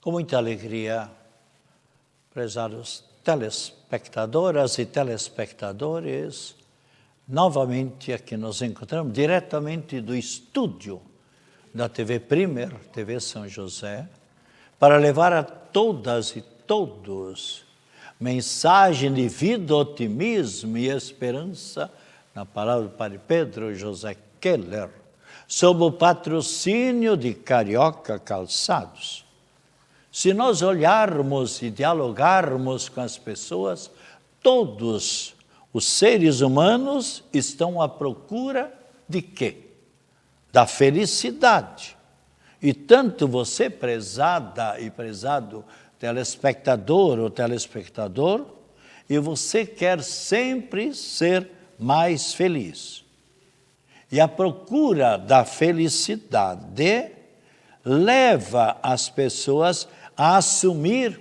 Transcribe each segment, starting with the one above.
Com muita alegria, prezados telespectadoras e telespectadores, novamente aqui nos encontramos diretamente do estúdio da TV Primer, TV São José, para levar a todas e todos mensagem de vida, otimismo e esperança na palavra do Padre Pedro José Keller, sob o patrocínio de Carioca Calçados. Se nós olharmos e dialogarmos com as pessoas, todos os seres humanos estão à procura de quê? Da felicidade. E tanto você, prezada e prezado telespectador ou telespectador, e você quer sempre ser mais feliz. E a procura da felicidade leva as pessoas a assumir,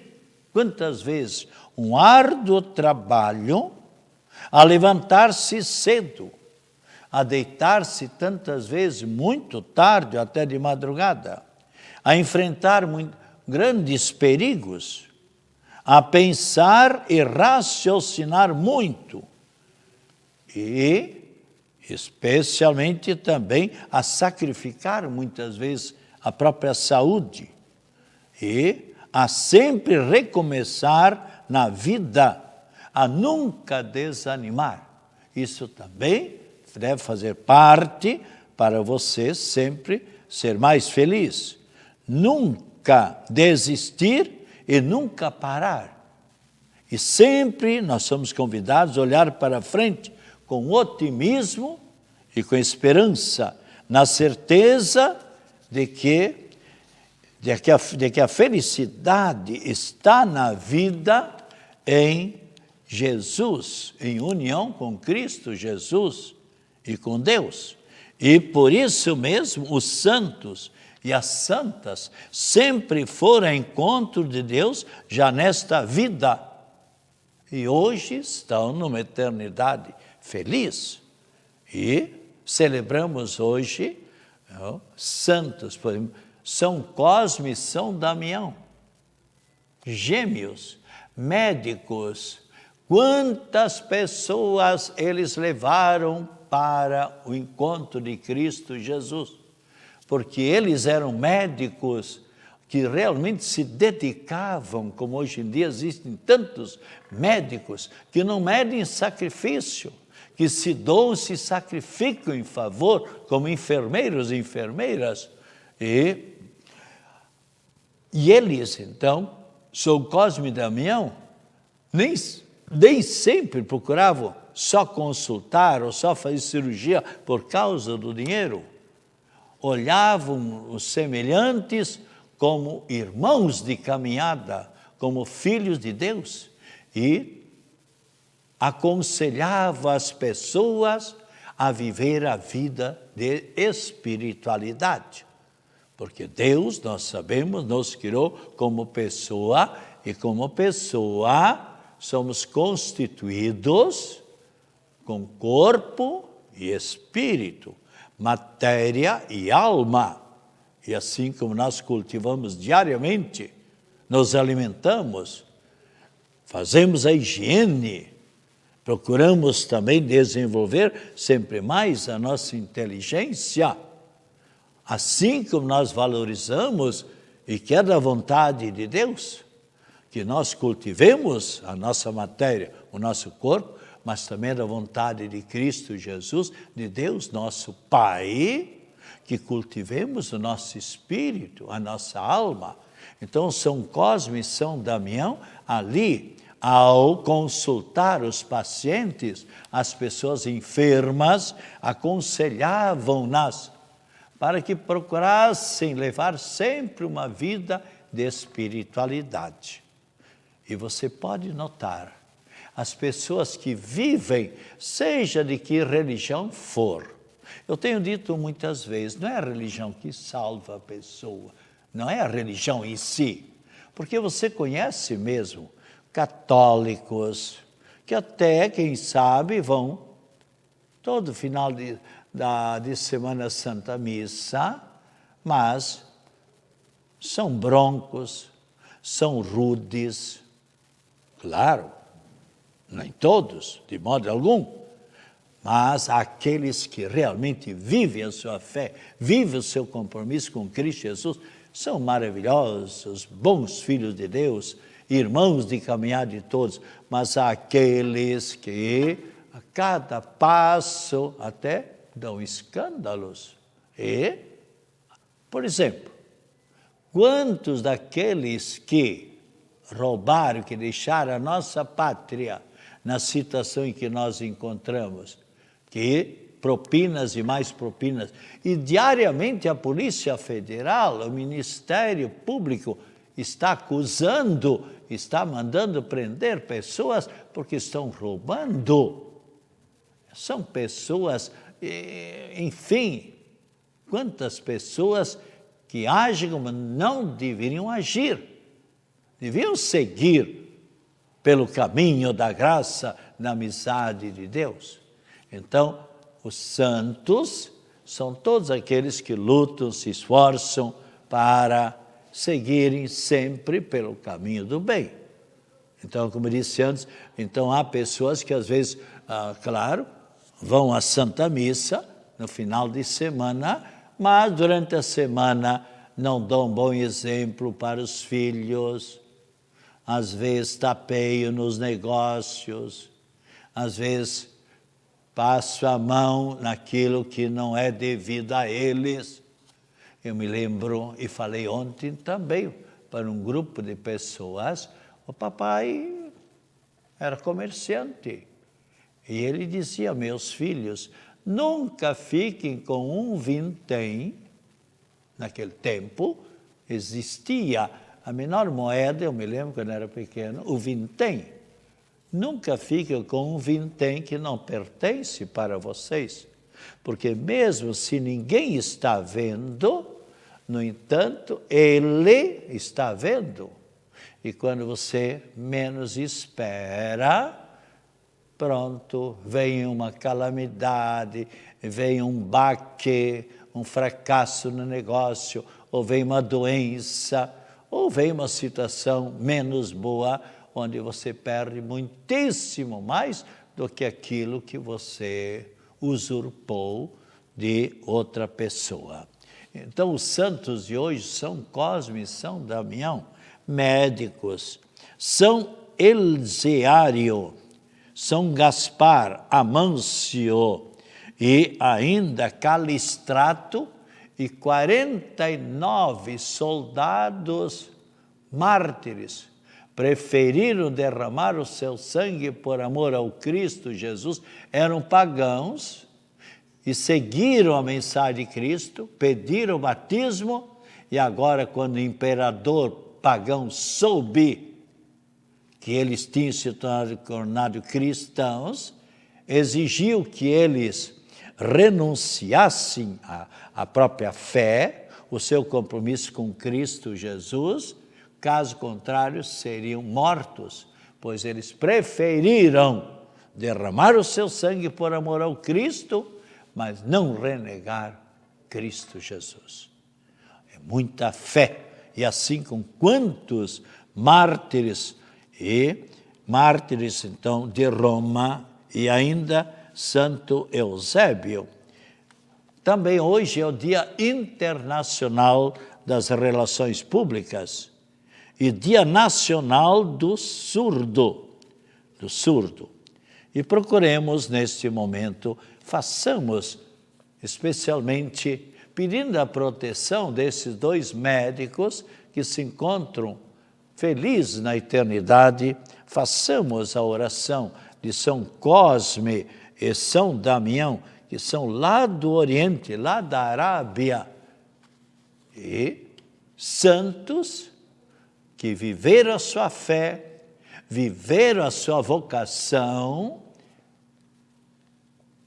quantas vezes, um árduo trabalho, a levantar-se cedo, a deitar-se tantas vezes muito tarde, até de madrugada, a enfrentar grandes perigos, a pensar e raciocinar muito, e especialmente também a sacrificar muitas vezes a própria saúde, e a sempre recomeçar na vida, a nunca desanimar. Isso também deve fazer parte para você sempre ser mais feliz. Nunca desistir e nunca parar. E sempre nós somos convidados a olhar para frente com otimismo e com esperança, na certeza de que a felicidade está na vida em Jesus, em união com Cristo Jesus e com Deus. E por isso mesmo os santos e as santas sempre foram ao encontro de Deus já nesta vida. E hoje estão numa eternidade feliz. E celebramos hoje santos, por exemplo, São Cosme e São Damião, gêmeos, médicos. Quantas pessoas eles levaram para o encontro de Cristo Jesus? Porque eles eram médicos que realmente se dedicavam, como hoje em dia existem tantos médicos que não medem sacrifício, que se doam, se sacrificam em favor, como enfermeiros e enfermeiras. E eles, então, São Cosme e Damião, nem sempre procuravam só consultar ou só fazer cirurgia por causa do dinheiro. Olhavam os semelhantes como irmãos de caminhada, como filhos de Deus, e aconselhavam as pessoas a viver a vida de espiritualidade. Porque Deus, nós sabemos, nos criou como pessoa, e como pessoa somos constituídos com corpo e espírito, matéria e alma. E assim como nós cultivamos diariamente, nos alimentamos, fazemos a higiene, procuramos também desenvolver sempre mais a nossa inteligência. Assim como nós valorizamos, e que é da vontade de Deus, que nós cultivemos a nossa matéria, o nosso corpo, mas também é da vontade de Cristo Jesus, de Deus, nosso Pai, que cultivemos o nosso espírito, a nossa alma. Então, São Cosme e São Damião, ali, ao consultar os pacientes, as pessoas enfermas, aconselhavam-nas para que procurassem levar sempre uma vida de espiritualidade. E você pode notar, as pessoas que vivem, seja de que religião for, eu tenho dito muitas vezes, não é a religião que salva a pessoa, não é a religião em si, porque você conhece mesmo católicos que até, quem sabe, vão todo final de Semana Santa missa, mas são broncos, são rudes, claro, nem todos, de modo algum, mas aqueles que realmente vivem a sua fé, vivem o seu compromisso com Cristo Jesus, são maravilhosos, bons filhos de Deus, irmãos de caminhar de todos, mas aqueles que a cada passo até dão escândalos. E, por exemplo, quantos daqueles que roubaram, que deixaram a nossa pátria na situação em que nós encontramos, que propinas e mais propinas, e diariamente a Polícia Federal, o Ministério Público está acusando, está mandando prender pessoas porque estão roubando. São pessoas, enfim, quantas pessoas que agem como não deveriam agir, deviam seguir pelo caminho da graça, da amizade de Deus. Então, os santos são todos aqueles que lutam, se esforçam para seguirem sempre pelo caminho do bem. Então, como eu disse antes, então há pessoas que às vezes, claro, vão à Santa Missa no final de semana, mas durante a semana não dão bom exemplo para os filhos, às vezes tapeiam nos negócios, às vezes passam a mão naquilo que não é devido a eles. Eu me lembro, e falei ontem também, para um grupo de pessoas, o papai era comerciante. E ele dizia, meus filhos, nunca fiquem com um vintém. Naquele tempo existia a menor moeda, eu me lembro quando era pequeno, o vintém. Nunca fiquem com um vintém que não pertence para vocês. Porque mesmo se ninguém está vendo, no entanto, ele está vendo. E quando você menos espera, pronto, vem uma calamidade, vem um baque, um fracasso no negócio, ou vem uma doença, ou vem uma situação menos boa, onde você perde muitíssimo mais do que aquilo que você usurpou de outra pessoa. Então, os santos de hoje são Cosme e São Damião, médicos, São Elzeário, São Gaspar, Amâncio e ainda Calistrato e 49 soldados mártires preferiram derramar o seu sangue por amor ao Cristo Jesus, eram pagãos e seguiram a mensagem de Cristo, pediram o batismo e agora quando o imperador pagão soube que eles tinham se tornado cristãos, exigiu que eles renunciassem à própria fé, o seu compromisso com Cristo Jesus, caso contrário seriam mortos, pois eles preferiram derramar o seu sangue por amor ao Cristo, mas não renegar Cristo Jesus. É muita fé, e assim com quantos mártires então de Roma e ainda Santo Eusébio. Também hoje é o Dia Internacional das Relações Públicas e Dia Nacional do Surdo, E procuremos neste momento, façamos especialmente pedindo a proteção desses dois médicos que se encontram felizes na eternidade, façamos a oração de São Cosme e São Damião, que são lá do Oriente, lá da Arábia, e santos que viveram a sua fé, viveram a sua vocação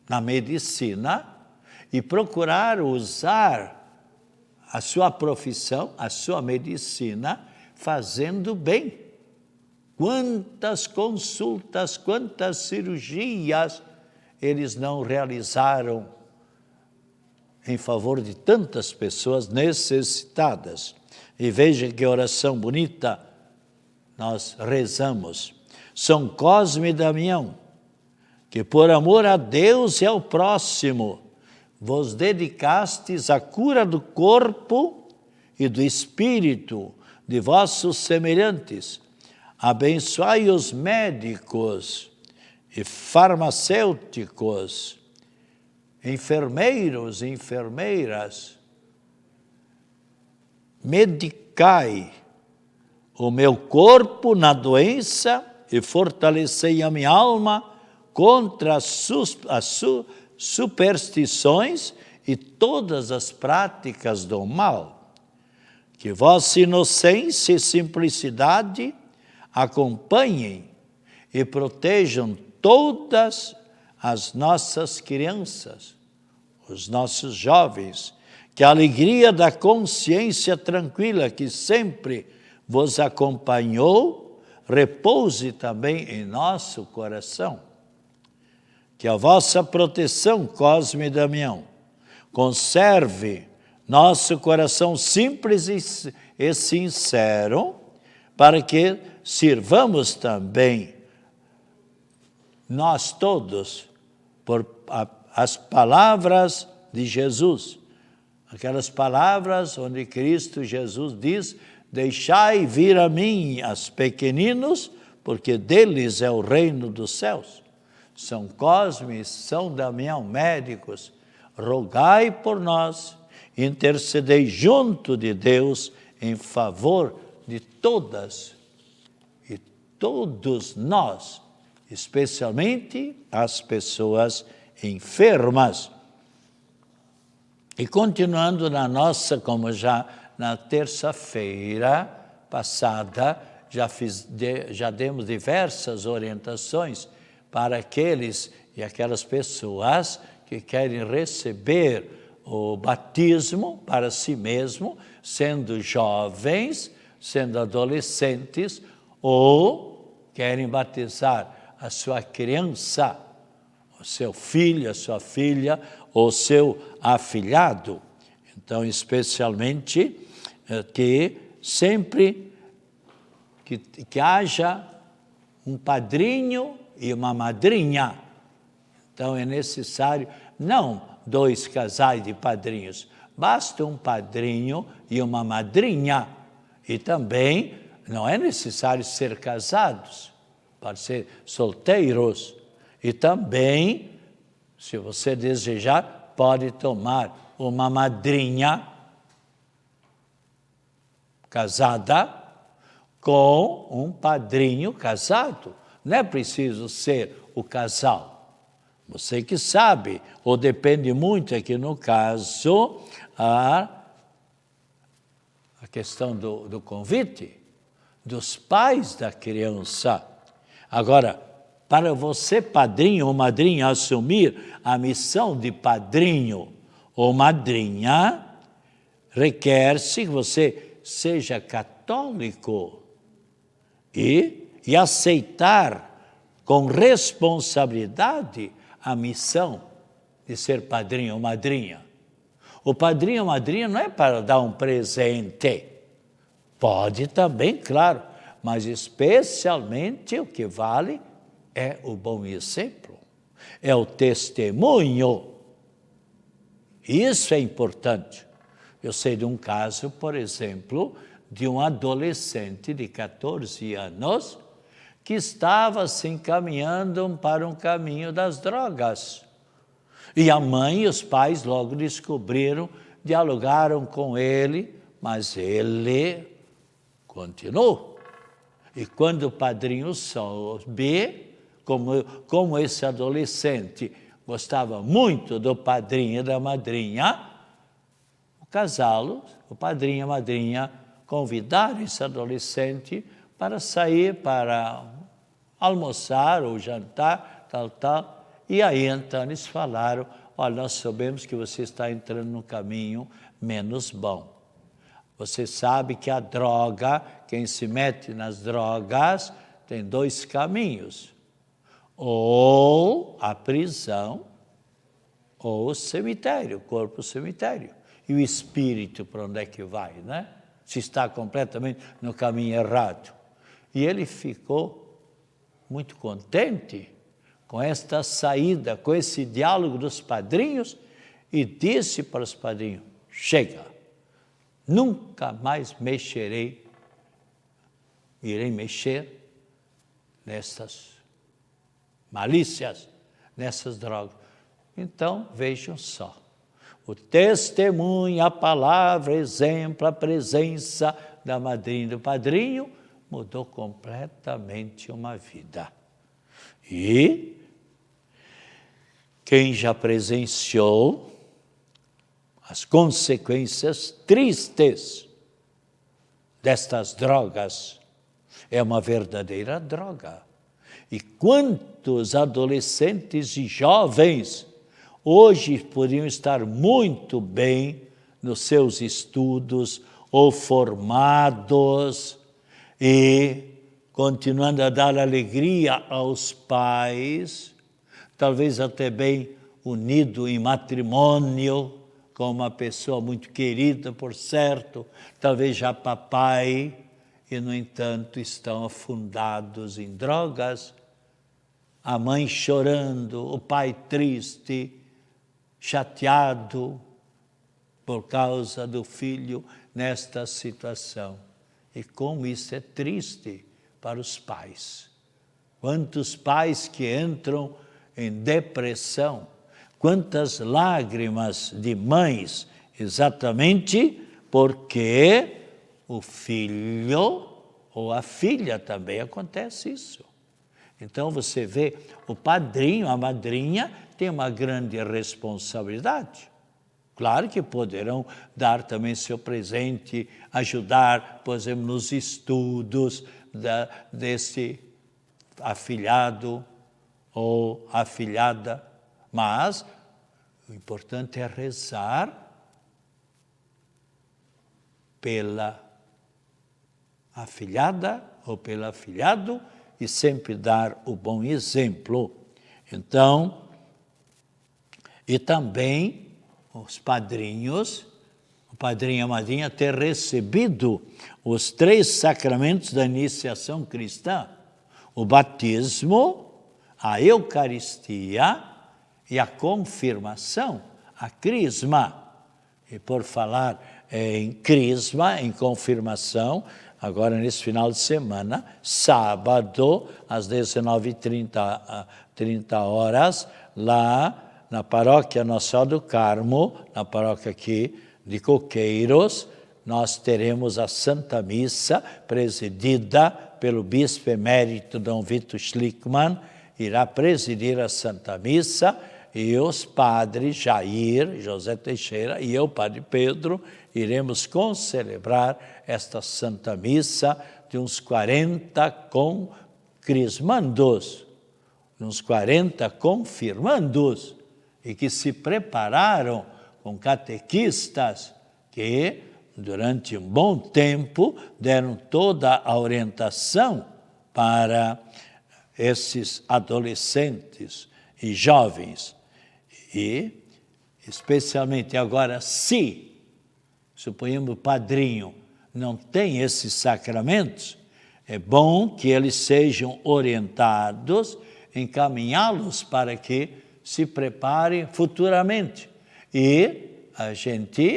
na medicina e procuraram usar a sua profissão, a sua medicina, fazendo bem. Quantas consultas, quantas cirurgias eles não realizaram em favor de tantas pessoas necessitadas. E veja que oração bonita nós rezamos. São Cosme e Damião, que por amor a Deus e ao próximo, vos dedicastes à cura do corpo e do espírito de vossos semelhantes. Abençoai os médicos e farmacêuticos, enfermeiros e enfermeiras. Medicai o meu corpo na doença e fortalecei a minha alma contra as superstições e todas as práticas do mal. Que vossa inocência e simplicidade acompanhem e protejam todas as nossas crianças, os nossos jovens, que a alegria da consciência tranquila que sempre vos acompanhou, repouse também em nosso coração. Que a vossa proteção, Cosme e Damião, conserve nosso coração simples e sincero, para que sirvamos também nós todos por as palavras de Jesus. Aquelas palavras onde Cristo Jesus diz: deixai vir a mim as pequeninos, porque deles é o reino dos céus. São Cosme e São Damião, médicos, rogai por nós, intercedei junto de Deus em favor de todas e todos nós, especialmente as pessoas enfermas. E continuando na nossa, como já na terça-feira passada, já demos diversas orientações para aqueles e aquelas pessoas que querem receber o batismo para si mesmo, sendo jovens, sendo adolescentes, ou querem batizar a sua criança, o seu filho, a sua filha, ou seu afilhado. Então, especialmente, que sempre que haja um padrinho e uma madrinha. Então, é necessário, não 2 casais de padrinhos, basta um padrinho e uma madrinha. E também não é necessário ser casados, pode ser solteiros. E também, se você desejar, pode tomar uma madrinha casada com um padrinho casado. Não é preciso ser o casal. Você que sabe, ou depende muito aqui no caso, a questão do convite dos pais da criança. Agora, para você, padrinho ou madrinha, assumir a missão de padrinho ou madrinha, requer-se que você seja católico e aceitar com responsabilidade a missão de ser padrinho ou madrinha. O padrinho ou madrinha não é para dar um presente. Pode também, claro, mas especialmente o que vale é o bom exemplo, é o testemunho. Isso é importante. Eu sei de um caso, por exemplo, de um adolescente de 14 anos que estava se encaminhando para um caminho das drogas. E a mãe e os pais logo descobriram, dialogaram com ele, mas ele continuou. E quando o padrinho soube, como esse adolescente gostava muito do padrinho e da madrinha, o padrinho e a madrinha convidaram esse adolescente para sair, para almoçar ou jantar, tal. E aí então eles falaram: olha, nós sabemos que você está entrando num caminho menos bom. Você sabe que a droga, quem se mete nas drogas, tem 2 caminhos. Ou a prisão, ou o cemitério, o corpo cemitério. E o espírito, para onde é que vai, né? Se está completamente no caminho errado. E ele ficou muito contente com esta saída, com esse diálogo dos padrinhos, e disse para os padrinhos: chega, nunca mais irei mexer nessas malícias, nessas drogas. Então, vejam só, o testemunho, a palavra, exemplo, a presença da madrinha e do padrinho mudou completamente uma vida. E quem já presenciou as consequências tristes destas drogas, é uma verdadeira droga. E quantos adolescentes e jovens hoje poderiam estar muito bem nos seus estudos ou formados e continuando a dar alegria aos pais, talvez até bem unido em matrimônio, com uma pessoa muito querida, por certo, talvez já papai, e no entanto estão afundados em drogas, a mãe chorando, o pai triste, chateado por causa do filho nesta situação. E como isso é triste para os pais. Quantos pais que entram em depressão, quantas lágrimas de mães, exatamente porque o filho ou a filha também acontece isso. Então você vê, o padrinho, a madrinha tem uma grande responsabilidade. Claro que poderão dar também seu presente, ajudar, por exemplo, nos estudos desse afilhado ou afilhada, mas o importante é rezar pela afilhada ou pelo afilhado e sempre dar o bom exemplo. Então, e também os padrinhos, o padrinho e a madrinha ter recebido os 3 sacramentos da iniciação cristã, o batismo, a Eucaristia e a confirmação, a crisma. E por falar em crisma, em confirmação, agora nesse final de semana, sábado, às 19h30, lá na paróquia Nossa Senhora do Carmo, na paróquia aqui de Coqueiros, nós teremos a Santa Missa, presidida pelo bispo emérito Dom Vitor Schlickmann, irá presidir a Santa Missa, e os padres Jair, José Teixeira e eu, Padre Pedro, iremos concelebrar esta Santa Missa de uns 40 crismandos, uns 40 confirmandos, e que se prepararam com catequistas que, durante um bom tempo, deram toda a orientação para esses adolescentes e jovens. E, especialmente agora, se, suponhamos, o padrinho não tem esses sacramentos, é bom que eles sejam orientados, encaminhá-los para que se preparem futuramente. E a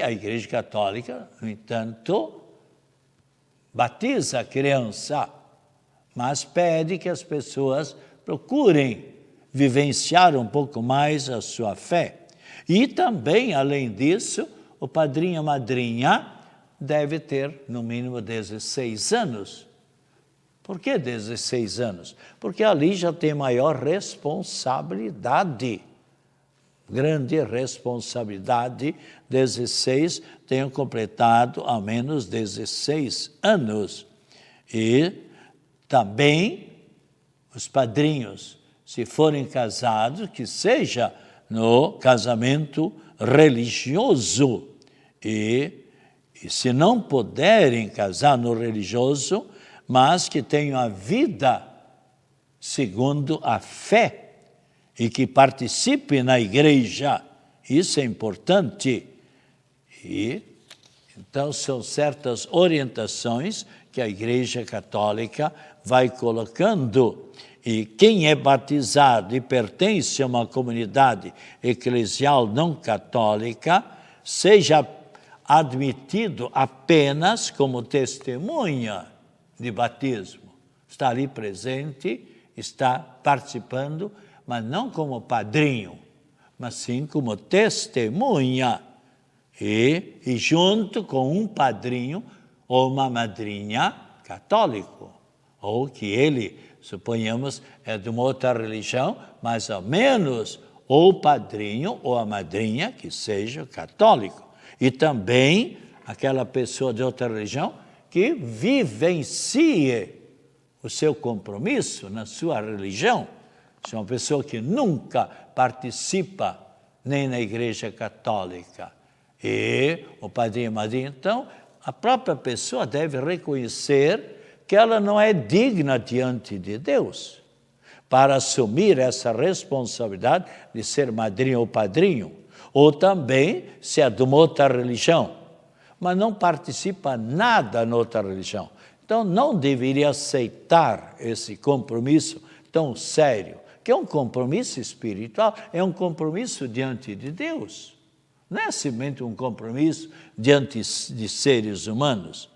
Igreja Católica, no entanto, batiza a criança, mas pede que as pessoas procurem vivenciar um pouco mais a sua fé. E também, além disso, o padrinho e a madrinha deve ter, no mínimo, 16 anos. Por que 16 anos? Porque ali já tem maior responsabilidade. Grande responsabilidade. 16, tenham completado ao menos 16 anos. E também os padrinhos, se forem casados, que seja no casamento religioso. E se não puderem casar no religioso, mas que tenham a vida segundo a fé e que participem na igreja. Isso é importante. E Então, são certas orientações que a Igreja Católica vai colocando. E quem é batizado e pertence a uma comunidade eclesial não católica, seja admitido apenas como testemunha de batismo. Está ali presente, está participando, mas não como padrinho, mas sim como testemunha. E junto com um padrinho ou uma madrinha católico, ou que ele, suponhamos, é de uma outra religião, mas ao menos ou o padrinho ou a madrinha que seja católico. E também aquela pessoa de outra religião que vivencie o seu compromisso na sua religião. Se é uma pessoa que nunca participa nem na Igreja Católica, e o padrinho e a madrinha, então, a própria pessoa deve reconhecer que ela não é digna diante de Deus para assumir essa responsabilidade de ser madrinha ou padrinho, ou também se é de uma outra religião, mas não participa nada na outra religião. Então, não deveria aceitar esse compromisso tão sério, que é um compromisso espiritual, é um compromisso diante de Deus. Não é simplesmente um compromisso diante de seres humanos.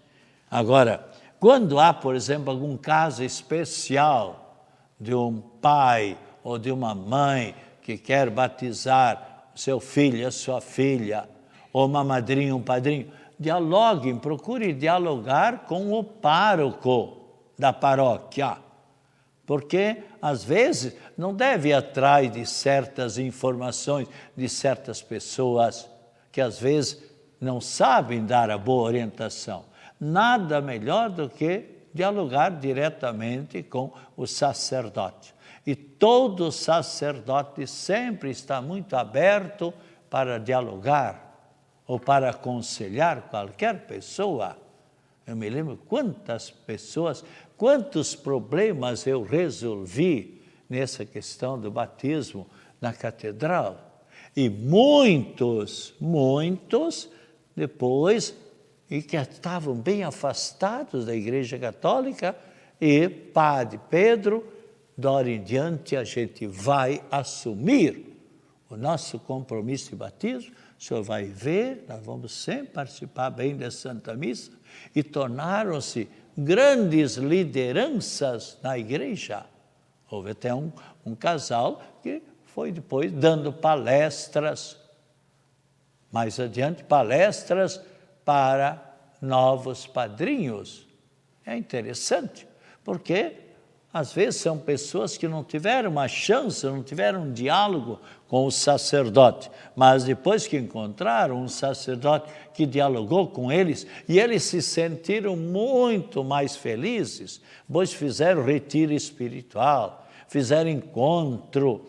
Agora, quando há, por exemplo, algum caso especial de um pai ou de uma mãe que quer batizar seu filho, a sua filha, ou uma madrinha, um padrinho, dialoguem, procure dialogar com o pároco da paróquia, porque, às vezes, não deve ir atrás de certas informações de certas pessoas que, às vezes, não sabem dar a boa orientação. Nada melhor do que dialogar diretamente com o sacerdote. E todo sacerdote sempre está muito aberto para dialogar ou para aconselhar qualquer pessoa. Eu me lembro quantas pessoas, quantos problemas eu resolvi nessa questão do batismo na catedral. E muitos depois, e que estavam bem afastados da Igreja Católica, e Padre Pedro, da hora em diante a gente vai assumir o nosso compromisso de batismo. O senhor vai ver, nós vamos sempre participar bem da Santa Missa, e tornaram-se grandes lideranças na igreja. Houve até um casal que foi depois dando palestras, mais adiante, palestras para novos padrinhos. É interessante, porque às vezes são pessoas que não tiveram uma chance, não tiveram um diálogo com o sacerdote, mas depois que encontraram um sacerdote que dialogou com eles, e eles se sentiram muito mais felizes, pois fizeram retiro espiritual, fizeram encontro,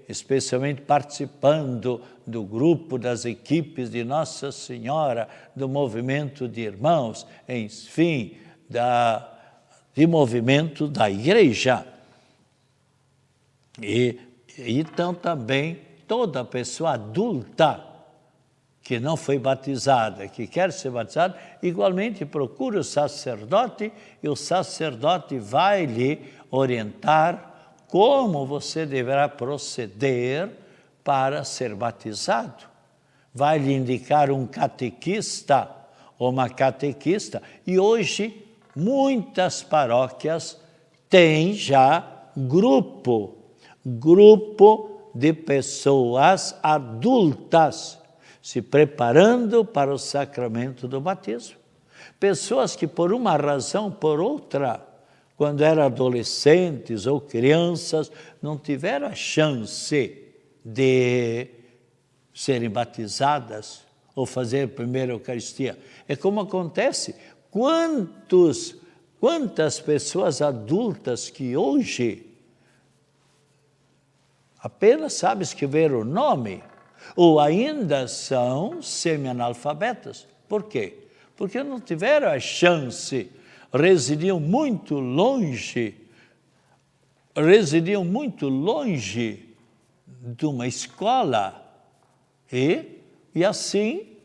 especialmente participando do grupo das equipes de Nossa Senhora, do movimento de irmãos, enfim, de movimento da igreja. E então também toda pessoa adulta que não foi batizada, que quer ser batizada, igualmente procura o sacerdote, e o sacerdote vai lhe orientar como você deverá proceder para ser batizado. Vai lhe indicar um catequista ou uma catequista, e hoje muitas paróquias têm já grupo de pessoas adultas se preparando para o sacramento do batismo. Pessoas que por uma razão ou por outra, quando eram adolescentes ou crianças, não tiveram a chance de serem batizadas ou fazer a primeira Eucaristia. É como acontece. Quantas pessoas adultas que hoje apenas sabem escrever o nome ou ainda são semi-analfabetas. Por quê? Porque não tiveram a chance, residiam muito longe de uma escola e assim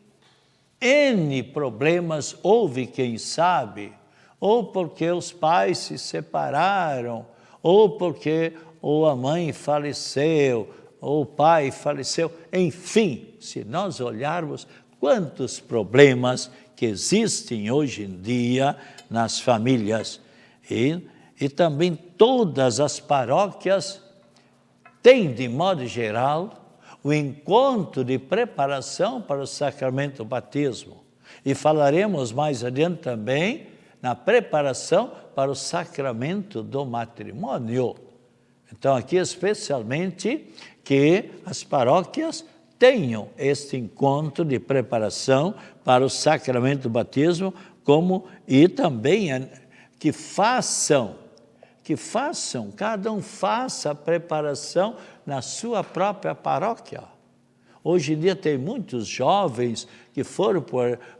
N problemas houve, quem sabe, ou porque os pais se separaram, ou porque ou a mãe faleceu, ou o pai faleceu. Enfim, se nós olharmos quantos problemas que existem hoje em dia nas famílias. E também todas as paróquias têm, de modo geral, o encontro de preparação para o sacramento do batismo. E falaremos mais adiante também na preparação para o sacramento do matrimônio. Então, aqui especialmente que as paróquias tenham este encontro de preparação para o sacramento do batismo, e também que façam, cada um faça a preparação na sua própria paróquia. Hoje em dia tem muitos jovens que foram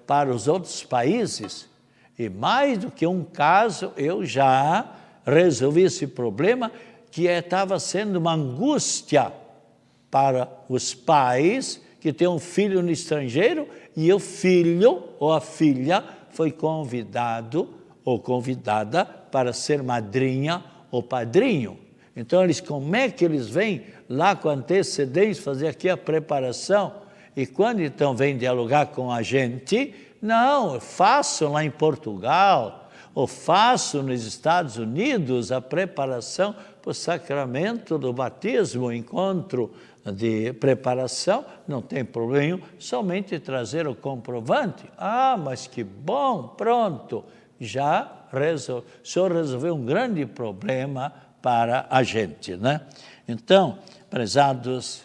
para os outros países, e mais do que um caso, eu já resolvi esse problema, que estava sendo uma angústia para os pais que têm um filho no estrangeiro, e o filho ou a filha foi convidado ou convidada para ser madrinha ou padrinho. Então, como é que eles vêm lá com antecedência fazer aqui a preparação? E quando então vêm dialogar com a gente, não, façam lá em Portugal, ou façam nos Estados Unidos a preparação para o sacramento do batismo, o encontro de preparação, não tem problema, somente trazer o comprovante. Ah, mas que bom, pronto, o senhor resolveu um grande problema para a gente, né? Então, prezados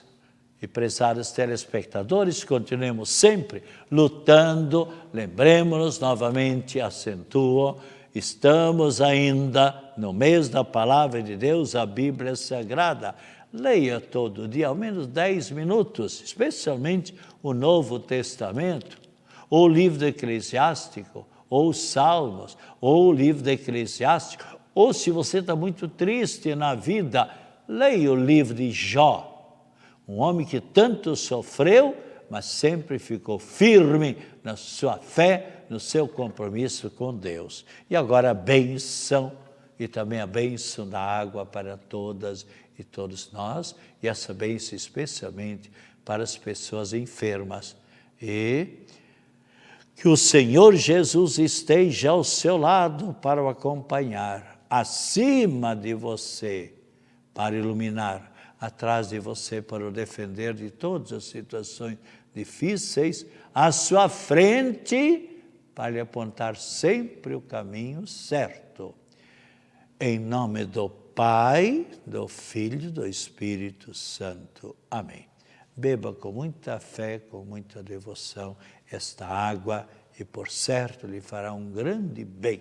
e prezadas telespectadores, continuemos sempre lutando, lembremos-nos novamente, acentuo, estamos ainda no mês da Palavra de Deus, a Bíblia Sagrada. Leia todo dia, ao menos 10 minutos, especialmente o Novo Testamento, ou o livro do Eclesiástico, ou os Salmos, ou o livro do Eclesiástico, ou se você está muito triste na vida, leia o livro de Jó, um homem que tanto sofreu, mas sempre ficou firme na sua fé, no seu compromisso com Deus. E agora a bênção, e também a bênção da água para todas e todos nós, e essa bênção especialmente para as pessoas enfermas. E que o Senhor Jesus esteja ao seu lado para o acompanhar, acima de você, para iluminar, atrás de você para o defender de todas as situações difíceis, à sua frente para lhe apontar sempre o caminho certo. Em nome do Pai, do Filho e do Espírito Santo. Amém. Beba com muita fé, com muita devoção esta água e, por certo, lhe fará um grande bem.